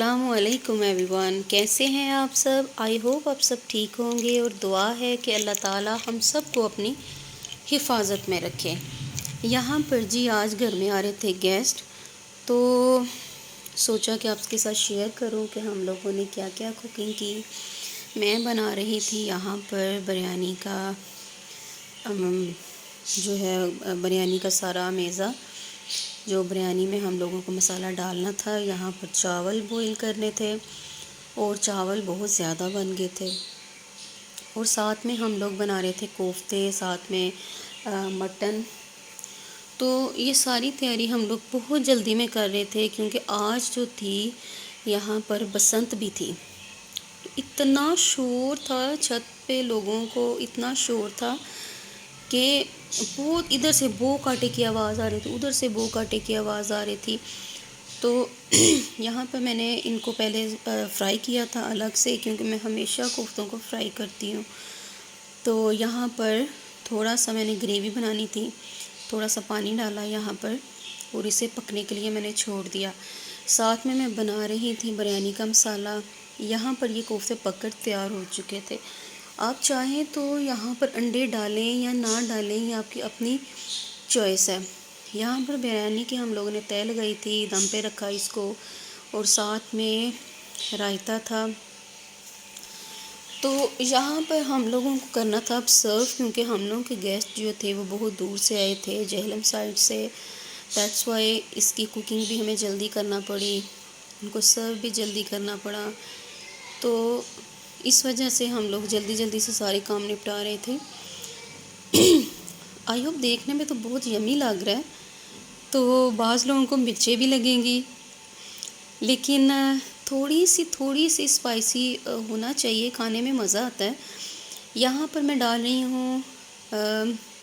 अस्सलामुअलैकुम एवरीवन, कैसे हैं आप सब। आई होप आप सब ठीक होंगे और दुआ है कि अल्लाह ताला हम सब को अपनी हिफाजत में रखे। यहाँ पर जी आज घर में आ रहे थे गेस्ट, तो सोचा कि आपके साथ शेयर करूँ कि हम लोगों ने क्या क्या कुकिंग की। मैं बना रही थी यहाँ पर बिरयानी का जो है बिरयानी का सारा मेज़ा, जो बिरयानी में हम लोगों को मसाला डालना था। यहाँ पर चावल बॉईल करने थे और चावल बहुत ज़्यादा बन गए थे। और साथ में हम लोग बना रहे थे कोफ्ते, साथ में मटन। तो ये सारी तैयारी हम लोग बहुत जल्दी में कर रहे थे क्योंकि आज जो थी यहाँ पर बसंत भी थी। इतना शोर था छत पे, लोगों को इतना शोर था कि बहुत इधर से बो काटे की आवाज़ आ रही थी, उधर से बो काटे की आवाज़ आ रही थी। तो यहाँ पर मैंने इनको पहले फ्राई किया था अलग से, क्योंकि मैं हमेशा कोफ्तों को फ्राई करती हूँ। तो यहाँ पर थोड़ा सा मैंने ग्रेवी बनानी थी, थोड़ा सा पानी डाला यहाँ पर और इसे पकने के लिए मैंने छोड़ दिया। साथ में मैं बना रही थी बिरयानी का मसाला। यहाँ पर ये कोफ्ते पककर तैयार हो चुके थे। आप चाहें तो यहाँ पर अंडे डालें या ना डालें, ये आपकी अपनी चॉइस है। यहाँ पर बिरयानी की हम लोगों ने तय लगाई थी, दम पे रखा इसको और साथ में रायता था। तो यहाँ पर हम लोगों को करना था अब सर्व, क्योंकि हम लोगों के गेस्ट जो थे वो बहुत दूर से आए थे, जहलम साइड से। दैट्स वाई इसकी कुकिंग भी हमें जल्दी करना पड़ी, उनको सर्व भी जल्दी करना पड़ा। तो इस वजह से हम लोग जल्दी जल्दी से सारे काम निपटा रहे थे। आई होप देखने में तो बहुत यमी लग रहा है, तो बाज़ लोगों को मिर्चें भी लगेंगी, लेकिन थोड़ी सी स्पाइसी होना चाहिए, खाने में मज़ा आता है। यहाँ पर मैं डाल रही हूँ,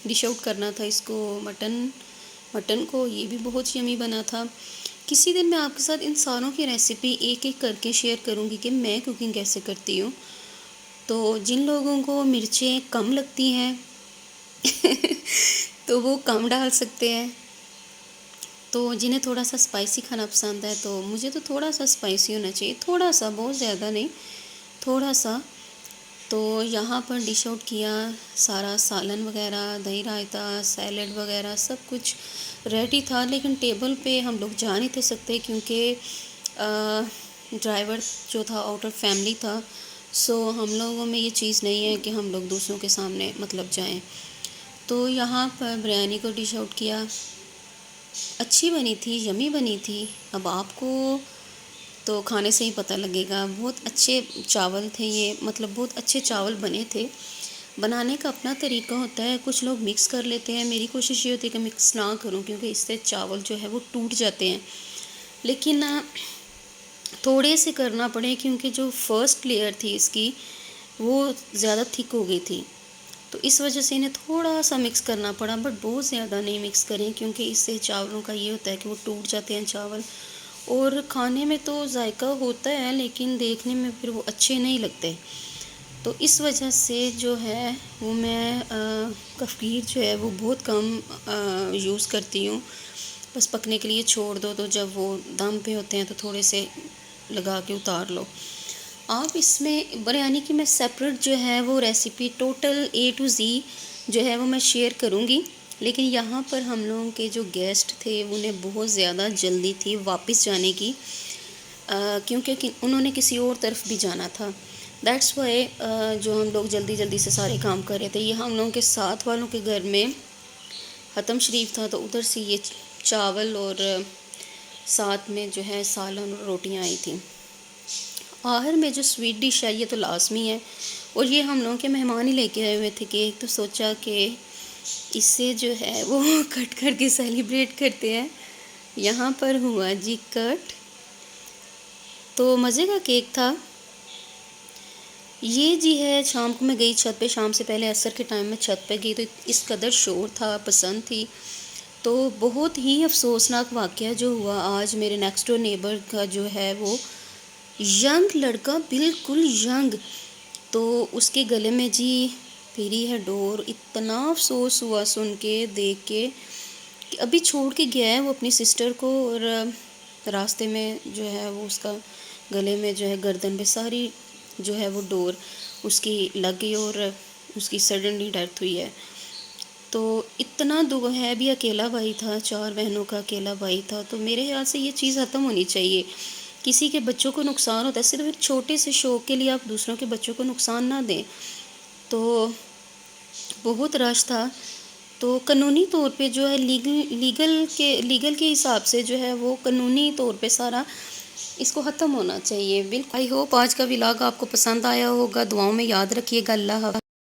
डिश आउट करना था इसको मटन को, ये भी बहुत यमी बना था। किसी दिन मैं आपके साथ इन सारों की रेसिपी एक एक करके शेयर करूँगी कि मैं कुकिंग कैसे करती हूँ। तो जिन लोगों को मिर्चें कम लगती हैं तो वो कम डाल सकते हैं। तो जिन्हें थोड़ा सा स्पाइसी खाना पसंद है, तो मुझे तो थोड़ा सा स्पाइसी होना चाहिए, थोड़ा सा, बहुत ज़्यादा नहीं, थोड़ा सा। तो यहाँ पर डिश आउट किया, सारा सालन वगैरह, दही रायता, सैलड वगैरह सब कुछ रेडी था। लेकिन टेबल पे हम लोग जा नहीं थे सकते क्योंकि ड्राइवर जो था आउट ऑफ फैमिली था। सो हम लोगों में ये चीज़ नहीं है कि हम लोग दूसरों के सामने मतलब जाएं। तो यहाँ पर बिरयानी को डिश आउट किया, अच्छी बनी थी, यमी बनी थी। अब आपको तो खाने से ही पता लगेगा। बहुत अच्छे चावल थे ये, मतलब बहुत अच्छे चावल बने थे। बनाने का अपना तरीका होता है, कुछ लोग मिक्स कर लेते हैं, मेरी कोशिश ये होती है कि मिक्स ना करूं क्योंकि इससे चावल जो है वो टूट जाते हैं। लेकिन थोड़े से करना पड़े क्योंकि जो फर्स्ट लेयर थी इसकी वो ज़्यादा थिक हो गई थी, तो इस वजह से इन्हें थोड़ा सा मिक्स करना पड़ा, बट बहुत ज़्यादा नहीं मिक्स करें क्योंकि इससे चावलों का ये होता है कि वो टूट जाते हैं चावल। और खाने में तो जायका होता है लेकिन देखने में फिर वो अच्छे नहीं लगते। तो इस वजह से जो है वो मैं कफ़ीर जो है वो बहुत कम यूज़ करती हूँ। बस पकने के लिए छोड़ दो, तो जब वो दम पे होते हैं तो थोड़े से लगा के उतार लो। आप इसमें बिरयानी की मैं सेपरेट जो है वो recipe total A to Z जो है वो मैं शेयर करूँगी। लेकिन यहाँ पर हम लोगों के जो गेस्ट थे उन्हें बहुत ज़्यादा जल्दी थी वापस जाने की, क्योंकि उन्होंने किसी और तरफ भी जाना था। दैट्स वाई जो हम लोग जल्दी जल्दी से सारे काम कर रहे थे। ये हम लोगों के साथ वालों के घर में ख़त्म शरीफ था, तो उधर से ये चावल और साथ में जो है सालन और रोटियाँ आई थी। आखिर में जो स्वीट डिश है ये तो लाजमी है, और ये हम लोगों के मेहमान ही लेके आए हुए थे केक, तो सोचा कि इससे जो है वो कट करके सेलिब्रेट करते हैं। यहाँ पर हुआ जी कट, तो मज़े का केक था ये जी। है शाम को मैं गई छत पे, शाम से पहले असर के टाइम में छत पे गई, तो इस कदर शोर था, पसंद थी। तो बहुत ही अफसोसनाक वाक़या जो हुआ आज, मेरे नेक्स्ट डोर नेबर का जो है वो यंग लड़का, बिल्कुल यंग, तो उसके गले में जी फिरी है डोर। इतना अफसोस हुआ सुन के, देख के, कि अभी छोड़ के गया है वो अपनी सिस्टर को, और रास्ते में जो है वो उसका गले में जो है, गर्दन पे सारी जो है वो डोर उसकी लग गई और उसकी सडनली डेथ हुई है। तो इतना दुख है, अभी अकेला भाई था, 4 बहनों का अकेला भाई था। तो मेरे ख्याल से ये चीज़ ख़त्म होनी चाहिए। किसी के बच्चों को नुकसान होता है, सिर्फ एक छोटे से शौक़ के लिए आप दूसरों के बच्चों को नुकसान ना दें। तो बहुत रश था, तो कानूनी तौर पे जो है लीगल के हिसाब से जो है वो कानूनी तौर पे सारा इसको ख़त्म होना चाहिए। बिल्कुल। आई होप आज का व्लॉग आपको पसंद आया होगा। दुआओं में याद रखिएगा। अल्लाह हाफ़िज़।